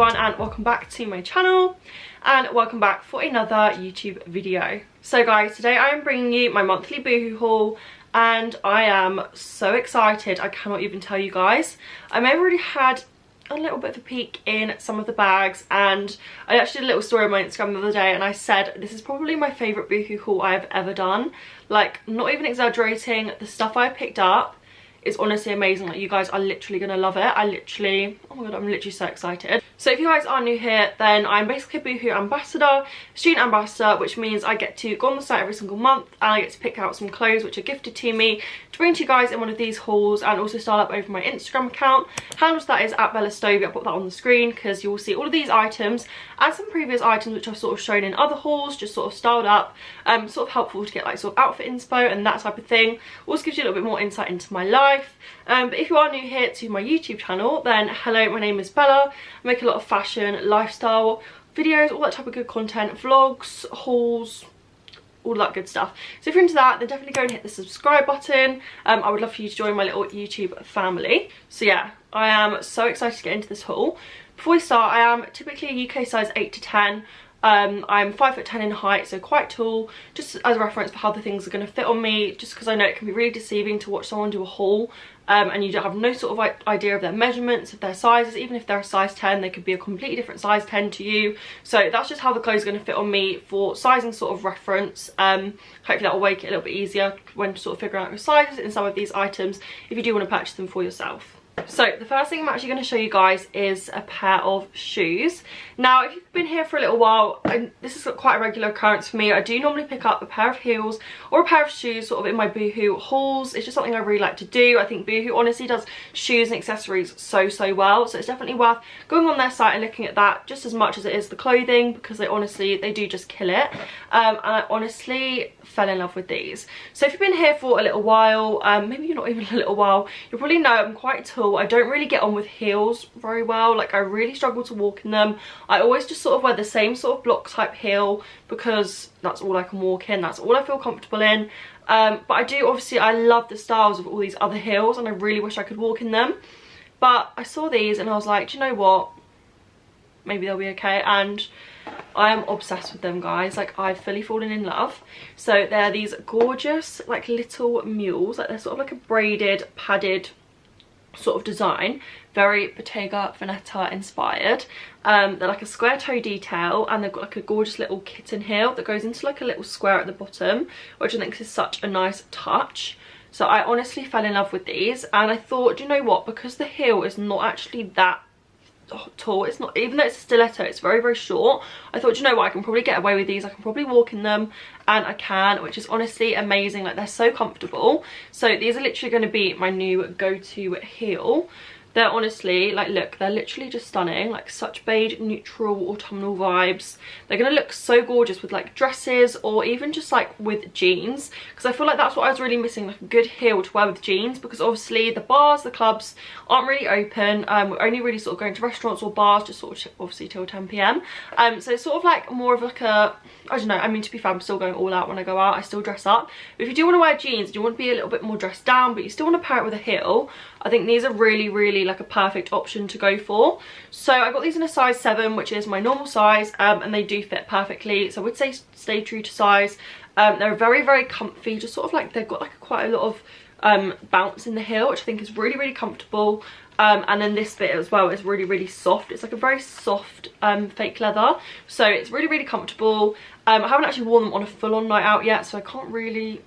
everyone, and welcome back to my channel, and welcome back for another YouTube video. So guys, today I am bringing you my monthly Boohoo haul, and I am so excited. I cannot even tell you guys. I may have already had a little bit of a peek in some of the bags, and I actually did a little story on my Instagram the other day, and I said this is probably my favourite Boohoo haul I have ever done. Like, not even exaggerating, the stuff I picked up is honestly amazing. Like, you guys are literally gonna love it. Oh my god, I'm literally so excited. So if you guys are new here, then I'm basically a Boohoo ambassador, student ambassador, which means I get to go on the site every single month and I get to pick out some clothes which are gifted to me to bring to you guys in one of these hauls, and also style up over my Instagram account. Handles that is at Bella Stovey. I'll put that on the screen because you will see all of these items and some previous items which I've sort of shown in other hauls, just sort of styled up, sort of helpful to get like sort of outfit inspo and that type of thing. Also gives you a little bit more insight into my life. But if you are new here to my YouTube channel, then hello, my name is Bella. I make a lot of fashion, lifestyle videos, all that type of good content, vlogs, hauls, all that good stuff. So if you're into that, then definitely go and hit the subscribe button. I would love for you to join my little YouTube family. So yeah, I am so excited to get into this haul. Before we start, I am typically a UK size 8 to 10. I'm 5'10" in height, so quite tall, just as a reference for how the things are going to fit on me, just because I know it can be really deceiving to watch someone do a haul and you don't have no sort of idea of their measurements, of their sizes. Even if they're a size 10, they could be a completely different size 10 to you. So that's just how the clothes are going to fit on me for sizing sort of reference. Hopefully that will make it a little bit easier when sort of figuring out your sizes in some of these items if you do want to purchase them for yourself. So the first thing I'm actually going to show you guys is a pair of shoes. Now, if you've been here for a little while, this is quite a regular occurrence for me. I do normally pick up a pair of heels or a pair of shoes sort of in my Boohoo hauls. It's just something I really like to do. I think Boohoo honestly does shoes and accessories so well, so it's definitely worth going on their site and looking at that just as much as it is the clothing, because they do just kill it. And I honestly fell in love with these. So if you've been here for a little while, maybe you're not even a little while, you'll probably know I'm quite tall. I don't really get on with heels very well. Like, I really struggle to walk in them. I always just sort of wear the same sort of block type heel because that's all I can walk in, that's all I feel comfortable in. But I love the styles of all these other heels, and I really wish I could walk in them. But I saw these and I was like, do you know what, maybe they'll be okay, and I am obsessed with them, guys. Like, I've fully fallen in love. So they're these gorgeous like little mules, like they're sort of like a braided, padded sort of design, very Bottega Veneta inspired. They're like a square toe detail, and they've got like a gorgeous little kitten heel that goes into like a little square at the bottom, which I think is such a nice touch. So I honestly fell in love with these, and I thought, do you know what, because the heel is not actually that tall, it's not, even though it's a stiletto, it's very short, I thought, you know what, I can probably get away with these. I can probably walk in them, and I can, which is honestly amazing. Like, they're so comfortable. So these are literally going to be my new go-to heel. They're honestly, like, look, they're literally just stunning. Like, such beige, neutral, autumnal vibes. They're going to look so gorgeous with like dresses, or even just like with jeans, because I feel like that's what I was really missing, like a good heel to wear with jeans, because obviously the bars, the clubs aren't really open. We're only really sort of going to restaurants or bars just sort of obviously till 10 PM. So it's sort of like more of like a, I don't know, I mean, to be fair, I'm still going all out when I go out. I still dress up. But if you do want to wear jeans, you want to be a little bit more dressed down, but you still want to pair it with a heel, I think these are really like a perfect option to go for. So I got these in a size 7, which is my normal size, and they do fit perfectly. So I would say stay true to size. They're very comfy, just sort of like they've got like quite a lot of bounce in the heel, which I think is really comfortable. And then this bit as well is really soft. It's like a very soft fake leather, so it's really comfortable. I haven't actually worn them on a full-on night out yet, so I can't really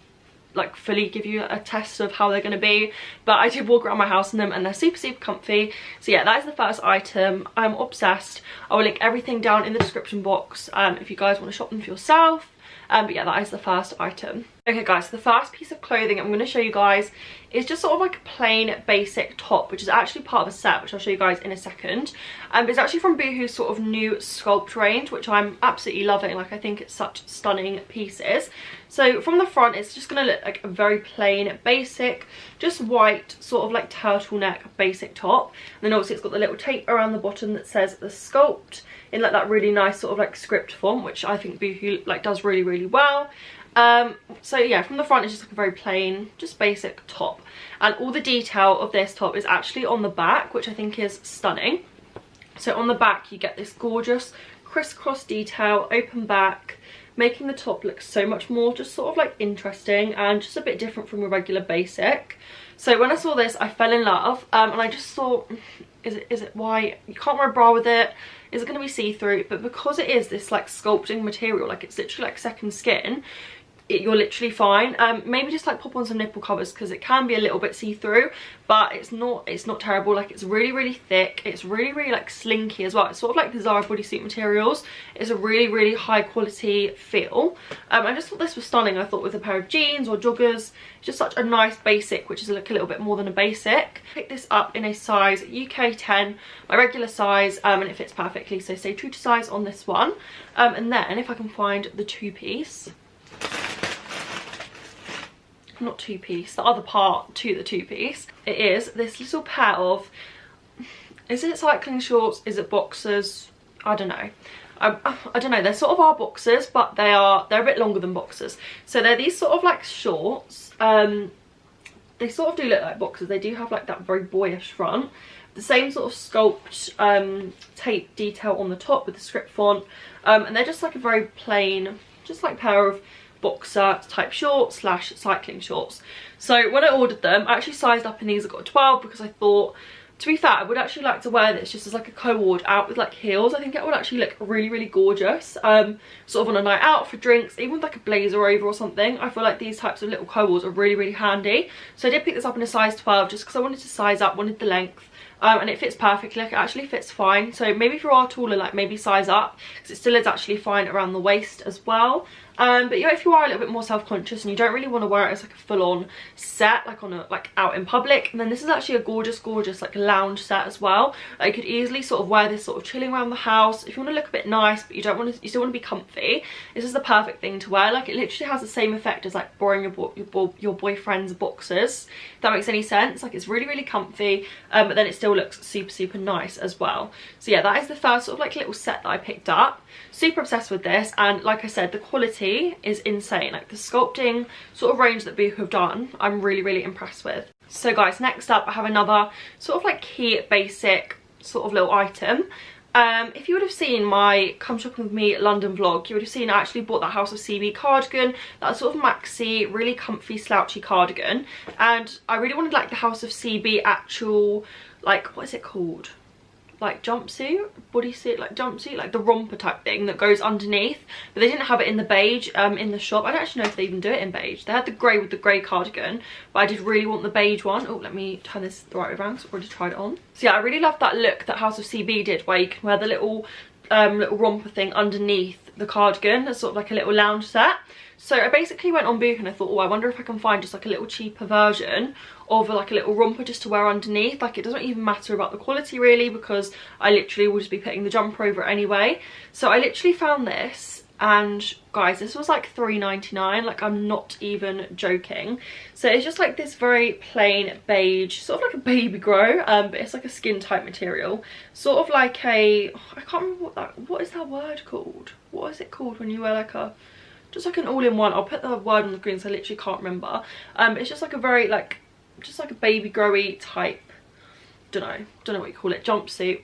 like fully give you a test of how they're going to be, but I did walk around my house in them, and they're super comfy. So yeah, that is the first item. I'm obsessed. I will link everything down in the description box if you guys want to shop them for yourself. But yeah, that is the first item. Okay guys, so the first piece of clothing I'm going to show you guys is just sort of like a plain basic top, which is actually part of a set, which I'll show you guys in a second. But it's actually from Boohoo's sort of new Sculpt range, which I'm absolutely loving. Like, I think it's such stunning pieces. So from the front, it's just going to look like a very plain basic, just white sort of like turtleneck basic top. And then obviously it's got the little tape around the bottom that says the Sculpt in like that really nice sort of like script font, which I think Boohoo like does really well. So yeah, from the front it's just like a very plain, just basic top, and all the detail of this top is actually on the back, which I think is stunning. So on the back you get this gorgeous crisscross detail, open back, making the top look so much more just sort of like interesting and just a bit different from a regular basic. So when I saw this I fell in love, and I just thought, is it white? You can't wear a bra with it. Is it going to be see-through? But because it is this like sculpting material, like it's literally like second skin, you're literally fine. Maybe just like pop on some nipple covers because it can be a little bit see-through, but it's not terrible. Like it's really thick, it's really like slinky as well. It's sort of like the Zara bodysuit materials. It's a really high quality feel. I just thought this was stunning. I thought with a pair of jeans or joggers, just such a nice basic, which is like a little bit more than a basic. Picked this up in a size UK 10, my regular size, and it fits perfectly, so stay true to size on this one. And then if I can find the two-piece, not two-piece, the other part to the two-piece, it is this little pair of, is it cycling shorts, is it boxers, I don't know. I don't know, they're sort of our boxers, but they're a bit longer than boxers. So they're these sort of like shorts. They sort of do look like boxers. They do have like that very boyish front. The same sort of Sculpt tape detail on the top with the script font. And they're just like a very plain, just like pair of boxer type shorts slash cycling shorts. So when I ordered them, I actually sized up in these. I got a 12 because I thought, to be fair, I would actually like to wear this just as like a co-ord out with like heels. I think it would actually look really gorgeous, sort of on a night out for drinks, even with like a blazer over or something. I feel like these types of little co-ords are really handy. So I did pick this up in a size 12 just because I wanted to size up, wanted the length. And it fits perfectly, like it actually fits fine. So maybe if you are taller, like maybe size up, because it still is actually fine around the waist as well. But yeah, if you are a little bit more self-conscious and you don't really want to wear it as like a full-on set, like on a like out in public, then this is actually a gorgeous like lounge set as well. Like, you could easily sort of wear this sort of chilling around the house if you want to look a bit nice, but you don't want to, you still want to be comfy. This is the perfect thing to wear. Like, it literally has the same effect as like borrowing your boyfriend's boxers, if that makes any sense. Like, it's really comfy, but then it still looks super nice as well. So yeah, that is the first sort of like little set that I picked up. Super obsessed with this, and like I said, the quality is insane. Like, the sculpting sort of range that Boohoo have done, I'm really impressed with. So guys, next up I have another sort of like key basic sort of little item. If you would have seen my Come Shopping With Me London vlog, you would have seen I actually bought that House of CB cardigan, that sort of maxi, really comfy slouchy cardigan, and I really wanted like the House of CB actual, like, what is it called? Like jumpsuit, bodysuit, like jumpsuit, like the romper type thing that goes underneath, but they didn't have it in the beige in the shop. I don't actually know if they even do it in beige. They had the grey with the grey cardigan, but I did really want the beige one. Oh, let me turn this the right way around because I've already tried it on. So yeah, I really love that look that House of CB did, where you can wear the little romper thing underneath the cardigan as sort of like a little lounge set. So I basically went on Boohoo and I thought, oh, I wonder if I can find just like a little cheaper version of like a little romper just to wear underneath. Like, it doesn't even matter about the quality really, because I literally will just be putting the jumper over it anyway. So I literally found this, and guys, this was like £3.99. like, I'm not even joking. So it's just like this very plain beige, sort of like a baby grow, but it's like a skin type material, sort of like a, I can't remember what is that word called? What is it called when you wear like a, just like an all-in-one? I'll put the word on the screen, so I literally can't remember. It's just like a very like, just like a baby growy type, don't know what you call it, jumpsuit.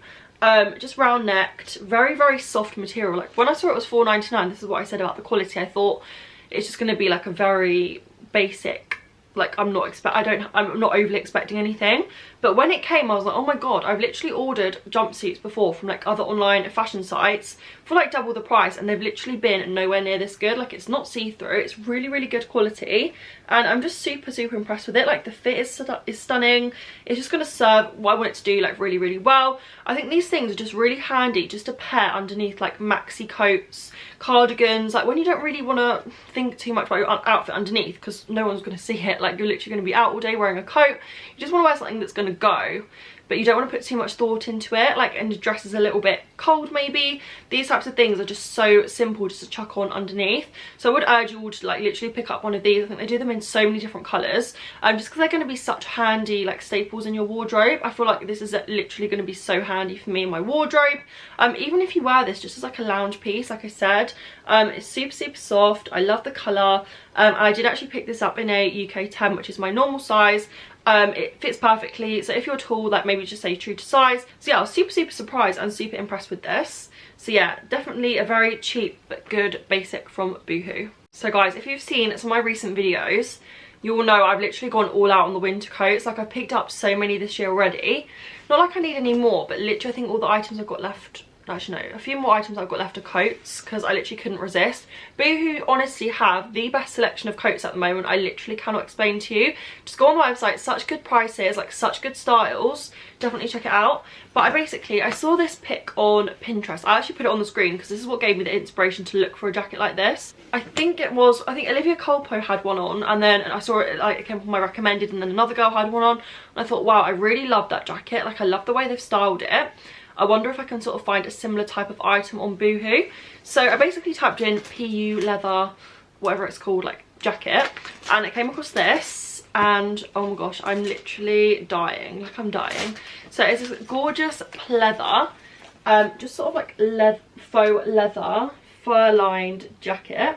Just round necked, very soft material. Like, when I saw it was £4.99, this is what I said about the quality. I thought it's just going to be like a very basic, like, I'm not overly expecting anything. But when it came, I was like, oh my god, I've literally ordered jumpsuits before from like other online fashion sites for like double the price, and they've literally been nowhere near this good. Like, it's not see-through, it's really good quality, and I'm just super impressed with it. Like, the fit is stunning. It's just going to serve what I want it to do, like, really well. I think these things are just really handy just to pair underneath like maxi coats, cardigans, like when you don't really want to think too much about your outfit underneath because no one's going to see it. Like, you're literally going to be out all day wearing a coat. You just want to wear something that's going to go, but you don't want to put too much thought into it, like, and the dress is a little bit cold maybe. These types of things are just so simple just to chuck on underneath. So I would urge you all to like literally pick up one of these. I think they do them in so many different colours, just because they're going to be such handy like staples in your wardrobe. I feel like this is literally going to be so handy for me in my wardrobe. Even if you wear this just as like a lounge piece, like I said, it's super soft. I love the colour. I did actually pick this up in a UK 10, which is my normal size. It fits perfectly, so if you're tall, like maybe just say true to size. So yeah, I was super surprised and super impressed with this. So yeah, definitely a very cheap but good basic from Boohoo. So guys, if you've seen some of my recent videos, you will know I've literally gone all out on the winter coats. Like, I've picked up so many this year already. Not like I need any more, but literally I think all the items I've got left, actually no, a few more items I've got left are coats, because I literally couldn't resist. Boohoo honestly have the best selection of coats at the moment. I literally cannot explain to you. Just go on the website, such good prices, like such good styles. Definitely check it out. But I saw this pic on Pinterest. I actually put it on the screen because this is what gave me the inspiration to look for a jacket like this. I think Olivia Colpo had one on, and then I saw it, like, it came from my recommended, and then another girl had one on, and I thought, wow, I really love that jacket. Like, I love the way they've styled it. I wonder if I can sort of find a similar type of item on Boohoo. So I basically typed in PU leather, whatever it's called, like jacket, and it came across this, and oh my gosh, I'm literally dying. Like, I'm dying. So it's this gorgeous pleather, just sort of like faux leather, fur-lined jacket.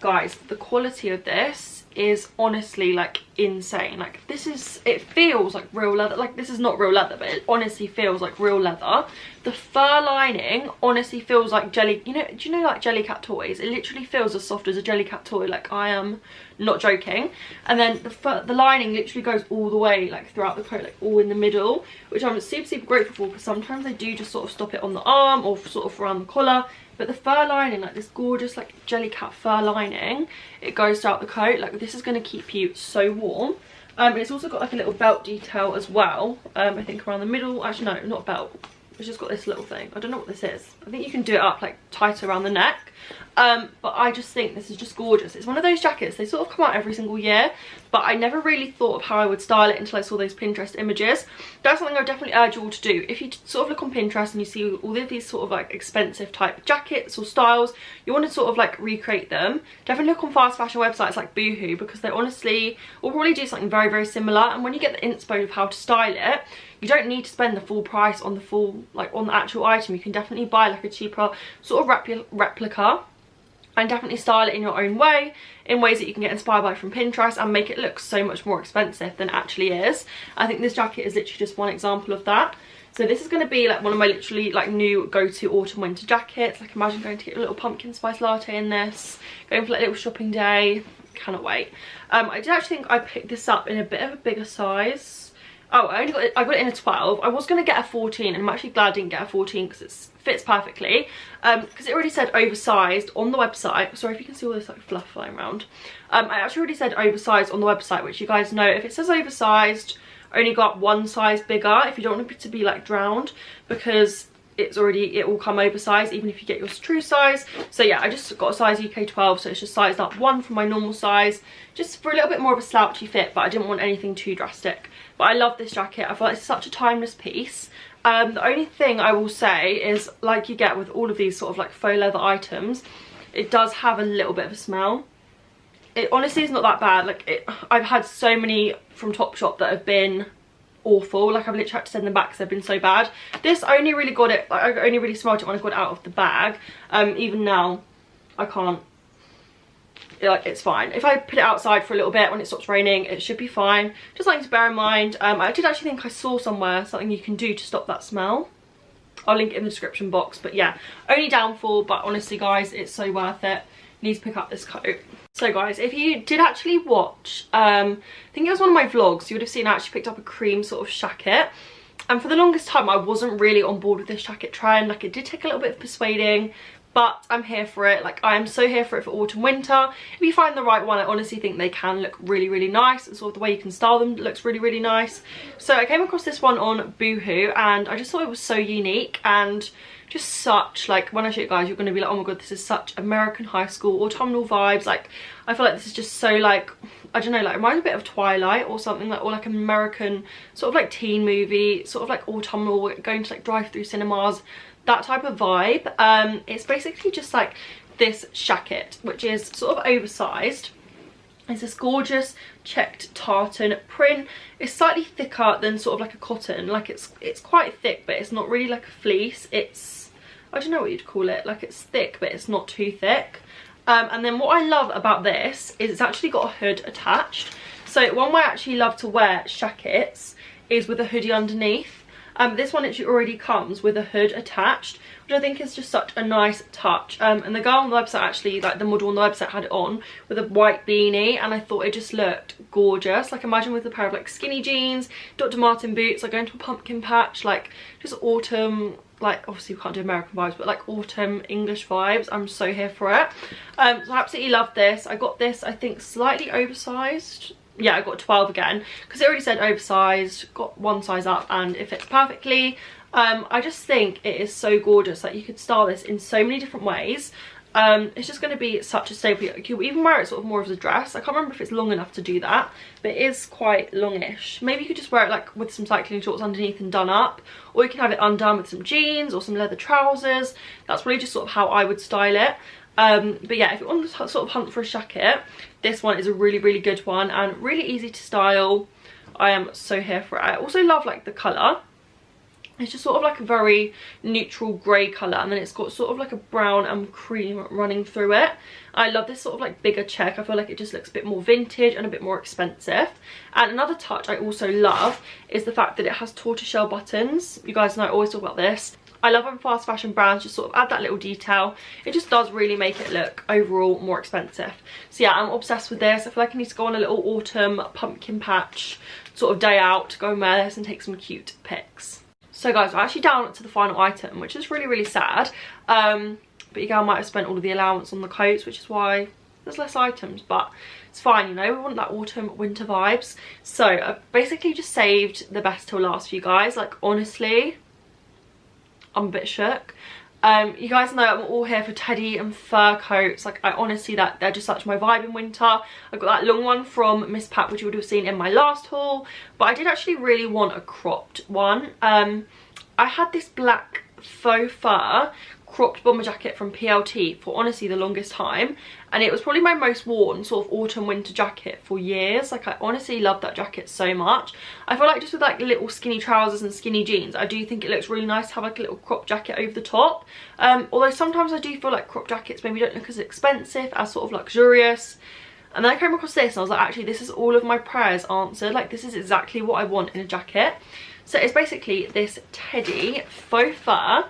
Guys, the quality of this is honestly like insane. Like, it feels like real leather. Like, this is not real leather, but it honestly feels like real leather. The fur lining honestly feels like jelly, do you know like Jellycat toys? It literally feels as soft as a Jellycat toy. Like, I am not joking. And then the lining literally goes all the way, like throughout the coat, like all in the middle, which I'm super grateful for, because sometimes I do just sort of stop it on the arm or sort of around the collar. But the fur lining, like this gorgeous like Jellycat fur lining, it goes throughout the coat. Like, this is going to keep you so warm. It's also got like a little belt detail as well. I think around the middle. Actually no, not a belt. It's just got this little thing. I don't know what this is. I think you can do it up like tighter around the neck. But I just think this is just gorgeous. It's one of those jackets, they sort of come out every single year, but I never really thought of how I would style it until I saw those Pinterest images. That's something I would definitely urge you all to do. If you sort of look on Pinterest and you see all of these sort of like expensive type jackets or styles, you want to sort of like recreate them, definitely look on fast fashion websites like Boohoo, because they honestly will probably do something very similar. And when you get the inspo of how to style it, you don't need to spend the full price on the actual item. You can definitely buy like a cheaper sort of replica and definitely style it in your own way, in ways that you can get inspired by from Pinterest, and make it look so much more expensive than it actually is. I think this jacket is literally just one example of that. So this is going to be like one of my literally like new go-to autumn winter jackets. Like, imagine going to get a little pumpkin spice latte in this, going for like a little shopping day. Cannot wait. I did actually think I picked this up in a bit of a bigger size. Oh, I got it in a 12. I was going to get a 14, and I'm actually glad I didn't get a 14 because it fits perfectly. Because it already said oversized on the website. Sorry if you can see all this like fluff flying around. I actually already said oversized on the website, which you guys know, if it says oversized, only got one size bigger if you don't want it to be like drowned, because it will come oversized even if you get your true size. So yeah, I just got a size UK 12, so it's just sized up one from my normal size, just for a little bit more of a slouchy fit, but I didn't want anything too drastic. But I love this jacket. I feel like it's such a timeless piece. The only thing I will say is, like you get with all of these sort of like faux leather items, it does have a little bit of a smell. It honestly is not that bad. Like, I've had so many from Topshop that have been awful. Like, I've literally had to send them back because they've been so bad. This only really got it, like, I only really smelled it when I got it out of the bag. Even now I can't, like, it's fine. If I put it outside for a little bit when it stops raining, it should be fine. Just something to bear in mind. I did actually think I saw somewhere something you can do to stop that smell. I'll link it in the description box. But yeah, only downfall, but honestly guys, it's so worth it. Need to pick up this coat. So guys, if you did actually watch, I think it was one of my vlogs, you would have seen I actually picked up a cream sort of shacket. And for the longest time I wasn't really on board with this jacket trend. Like, it did take a little bit of persuading, but I'm here for it. Like, I am so here for it for autumn winter. If you find the right one, I honestly think they can look really nice, and sort of the way you can style them looks really nice. So I came across this one on Boohoo, and I just thought it was so unique, and just such, like, when I show you guys, you're going to be like, oh my god, this is such American high school autumnal vibes. Like, I feel like this is just so, like, I don't know, like, it reminds me a bit of Twilight or something, like, or like an American sort of like teen movie, sort of like autumnal, going to like drive-through cinemas, that type of vibe. It's basically just like this shacket, which is sort of oversized. It's this gorgeous checked tartan print. It's slightly thicker than sort of like a cotton. Like, it's quite thick, but it's not really like a fleece. It's, I don't know what you'd call it. Like, it's thick, but it's not too thick. And then what I love about this is it's actually got a hood attached. So one way I actually love to wear shackets is with a hoodie underneath. This one actually already comes with a hood attached, which I think is just such a nice touch. And the girl on the website actually, like the model on the website, had it on with a white beanie, and I thought it just looked gorgeous. Like imagine with a pair of like skinny jeans, Dr. Martin boots, like going to a pumpkin patch, like just autumn, like obviously we can't do American vibes, but like autumn English vibes. I'm so here for it. So I absolutely love this. I got this, I think, slightly oversized. Yeah, I got 12 again because it already said oversized. Got one size up and it fits perfectly. I just think it is so gorgeous. Like you could style this in so many different ways. It's just going to be such a staple. You could even wear it sort of more as a dress. I can't remember if it's long enough to do that, but it is quite longish. Maybe you could just wear it like with some cycling shorts underneath and done up, or you can have it undone with some jeans or some leather trousers. That's really just sort of how I would style it. But yeah, if you want to sort of hunt for a shacket, this one is a really, really good one and really easy to style. I am so here for it. I also love like the colour. It's just sort of like a very neutral grey colour, and then it's got sort of like a brown and cream running through it. I love this sort of like bigger check. I feel like it just looks a bit more vintage and a bit more expensive. And another touch I also love is the fact that it has tortoiseshell buttons. You guys know I always talk about this. I love when fast fashion brands just sort of add that little detail. It just does really make it look overall more expensive. So yeah, I'm obsessed with this. I feel like I need to go on a little autumn pumpkin patch sort of day out to go and wear this and take some cute pics. So guys, we're actually down to the final item, which is really, really sad. But your girl might have spent all of the allowance on the coats, which is why there's less items, but it's fine, you know, we want that autumn winter vibes. So I've basically just saved the best till last for you guys. Like honestly, I'm a bit shook. You guys know I'm all here for teddy and fur coats. Like I honestly, they're just such my vibe in winter. I got that long one from Miss Pat, which you would have seen in my last haul, but I did actually really want a cropped one. I had this black faux fur cropped bomber jacket from PLT for honestly the longest time, and it was probably my most worn sort of autumn winter jacket for years. Like I honestly love that jacket so much. I feel like just with like little skinny trousers and skinny jeans, I do think it looks really nice to have like a little crop jacket over the top. Although sometimes I do feel like crop jackets maybe don't look as expensive, as sort of luxurious. And then I came across this and I was like, actually this is all of my prayers answered. Like this is exactly what I want in a jacket. So it's basically this teddy faux fur,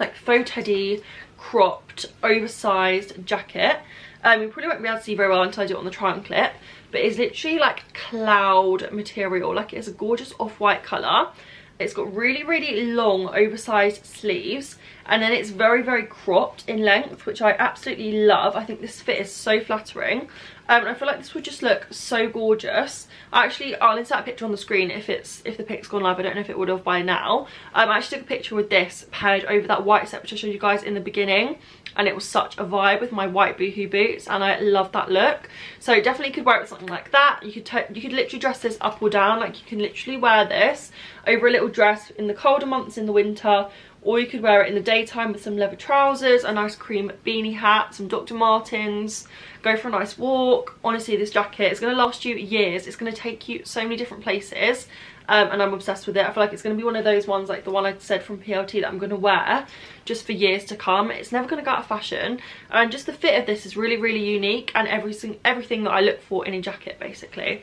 like faux teddy cropped oversized jacket. You probably won't be able to see very well until I do it on the try-on clip, but it's literally like cloud material. Like it's a gorgeous off-white colour. It's got really, really long oversized sleeves, and then it's very, very cropped in length, which I absolutely love. I think this fit is so flattering. I feel like this would just look so gorgeous. I'll insert a picture on the screen if the pic's gone live. I don't know if it would have by now. I actually took a picture with this paired over that white set which I showed you guys in the beginning, and it was such a vibe with my white Boohoo boots, and I love that look. So definitely could wear it with something like that. You could literally dress this up or down. Like you can literally wear this over a little dress in the colder months in the winter, or you could wear it in the daytime with some leather trousers, a nice cream beanie hat, some Dr. Martens, go for a nice walk. Honestly, this jacket is going to last you years. It's going to take you so many different places, and I'm obsessed with it. I feel like it's going to be one of those ones like the one I said from PLT that I'm going to wear just for years to come. It's never going to go out of fashion, and just the fit of this is really, really unique, and everything that I look for in a jacket basically.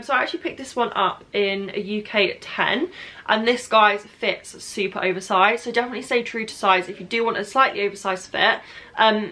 So I actually picked this one up in a UK 10, and this, guys, fits super oversized. So definitely stay true to size if you do want a slightly oversized fit.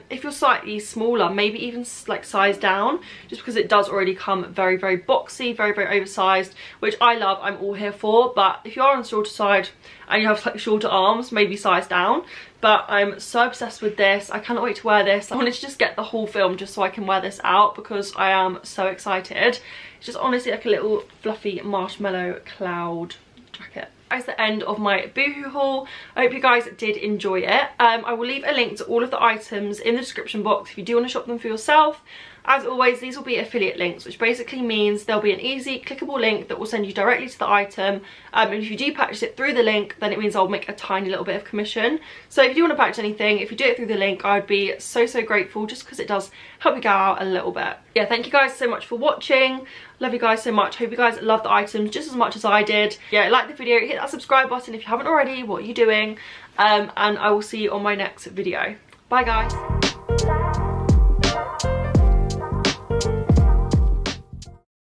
If you're slightly smaller, maybe even like size down, just because it does already come very, very boxy, very, very oversized, which I love. I'm all here for. But if you are on the shorter side and you have slightly shorter arms, maybe size down. But I'm so obsessed with this. I cannot wait to wear this. I wanted to just get the whole film just so I can wear this out because I am so excited. It's just honestly like a little fluffy marshmallow cloud jacket. That's the end of my Boohoo haul. I hope you guys did enjoy it. I will leave a link to all of the items in the description box if you do want to shop them for yourself. As always, these will be affiliate links, which basically means there'll be an easy clickable link that will send you directly to the item. And if you do purchase it through the link, then it means I'll make a tiny little bit of commission. So if you do want to purchase anything, if you do it through the link, I'd be so, so grateful, just because it does help you go out a little bit. Yeah, thank you guys so much for watching. Love you guys so much. Hope you guys love the items just as much as I did. Yeah, like the video, hit that subscribe button if you haven't already. What are you doing? And I will see you on my next video. Bye, guys.